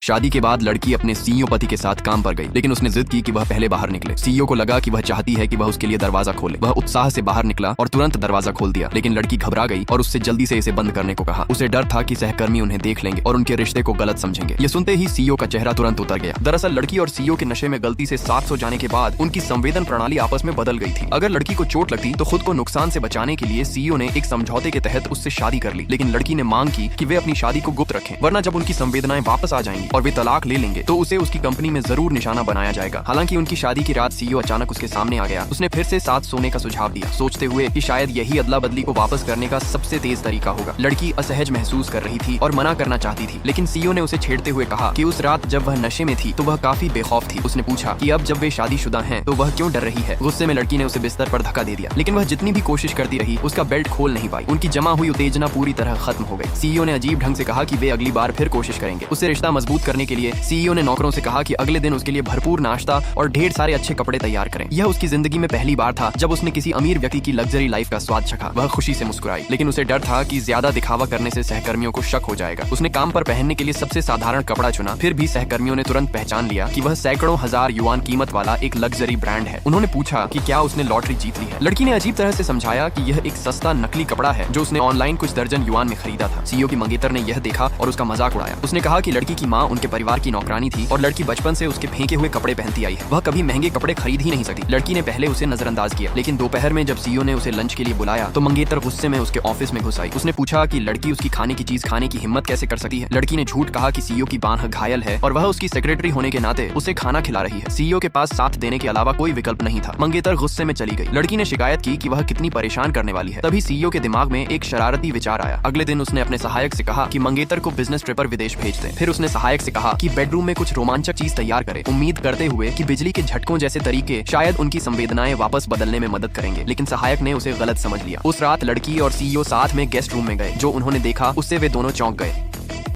शादी के बाद लड़की अपने सीईओ पति के साथ काम पर गई, लेकिन उसने जिद की कि वह पहले बाहर निकले। सीईओ को लगा कि वह चाहती है कि वह उसके लिए दरवाजा खोले। वह उत्साह से बाहर निकला और तुरंत दरवाजा खोल दिया, लेकिन लड़की घबरा गई और उससे जल्दी से इसे बंद करने को कहा। उसे डर था कि सहकर्मी उन्हें देख लेंगे और उनके रिश्ते को गलत समझेंगे। ये सुनते ही सीईओ का चेहरा तुरंत उतर गया। दरअसल लड़की और सीईओ के नशे में गलती से साथ सो जाने के बाद उनकी संवेदन प्रणाली आपस में बदल गई थी। अगर लड़की को चोट लगती तो खुद को नुकसान से बचाने के लिए सीईओ ने एक समझौते के तहत उससे शादी कर ली, लेकिन लड़की ने मांग की कि वे अपनी शादी को गुप्त रखें, वरना जब उनकी संवेदनाएं वापस आ जाएंगी और वे तलाक ले लेंगे तो उसे उसकी कंपनी में जरूर निशाना बनाया जाएगा। हालांकि उनकी शादी की रात सीईओ अचानक उसके सामने आ गया। उसने फिर से साथ सोने का सुझाव दिया, सोचते हुए कि शायद यही अदला बदली को वापस करने का सबसे तेज तरीका होगा। लड़की असहज महसूस कर रही थी और मना करना चाहती थी, लेकिन सीईओ ने उसे छेड़ते हुए कहा कि उस रात जब वह नशे में थी तो वह काफी बेखौफ थी। उसने पूछा कि अब जब वे शादीशुदा हैं तो वह क्यों डर रही है। गुस्से में लड़की ने उसे बिस्तर पर धक्का दे दिया, लेकिन वह जितनी भी कोशिश करती रही उसका बेल्ट खोल नहीं पाई। उनकी जमा हुई उत्तेजना पूरी तरह खत्म हो गई। सीईओ ने अजीब ढंग से कहा कि वे अगली बार फिर कोशिश करेंगे। उसे रिश्ता मजबूत करने के लिए सीईओ ने नौकरों से कहा कि अगले दिन उसके लिए भरपूर नाश्ता और ढेर सारे अच्छे कपड़े तैयार करें। यह उसकी जिंदगी में पहली बार था जब उसने किसी अमीर व्यक्ति की लग्जरी लाइफ का स्वाद चखा। वह खुशी से मुस्कुराई, लेकिन उसे डर था कि ज्यादा दिखावा करने से सहकर्मियों को शक हो जाएगा। उसने काम पर पहनने के लिए सबसे साधारण कपड़ा चुना, फिर भी सहकर्मियों ने तुरंत पहचान लिया कि वह सैकड़ों हजार युआन कीमत वाला एक लग्जरी ब्रांड है। उन्होंने पूछा कि क्या उसने लॉटरी जीत ली है। लड़की ने अजीब तरह से समझाया कि यह एक सस्ता नकली कपड़ा है जो उसने ऑनलाइन कुछ दर्जन युआन में खरीदा था। सीईओ की मंगेतर ने यह देखा और उसका मजाक उड़ाया। उसने कहा कि लड़की की माँ उनके परिवार की नौकरानी थी और लड़की बचपन से उसके फेंके हुए कपड़े पहनती आई है। वह कभी महंगे कपड़े खरीद ही नहीं सकती। लड़की ने पहले उसे नजरअंदाज किया, लेकिन दोपहर में जब सीईओ ने उसे लंच के लिए बुलाया तो मंगेतर गुस्से में उसके ऑफिस में घुस आई। उसने पूछा कि लड़की उसकी खाने की चीज खाने की हिम्मत कैसे कर सकती है। लड़की ने झूठ कहा कि सीईओ की बांह घायल है और वह उसकी सेक्रेटरी होने के नाते उसे खाना खिला रही है। सीईओ के पास साथ देने के अलावा कोई विकल्प नहीं था। मंगेतर गुस्से में चली गई। लड़की ने शिकायत की कि वह कितनी परेशान करने वाली है। तभी सीईओ के दिमाग में एक शरारती विचार आया। अगले दिन उसने अपने सहायक से कहा कि मंगेतर को बिजनेस ट्रिप पर विदेश भेज दें। फिर उसने सहायक से कहा कि बेडरूम में कुछ रोमांचक चीज तैयार करे, उम्मीद करते हुए कि बिजली के झटकों जैसे तरीके शायद उनकी संवेदनाएं वापस बदलने में मदद करेंगे, लेकिन सहायक ने उसे गलत समझ लिया। उस रात लड़की और सीईओ साथ में गेस्ट रूम में गए। जो उन्होंने देखा उससे वे दोनों चौंक गए।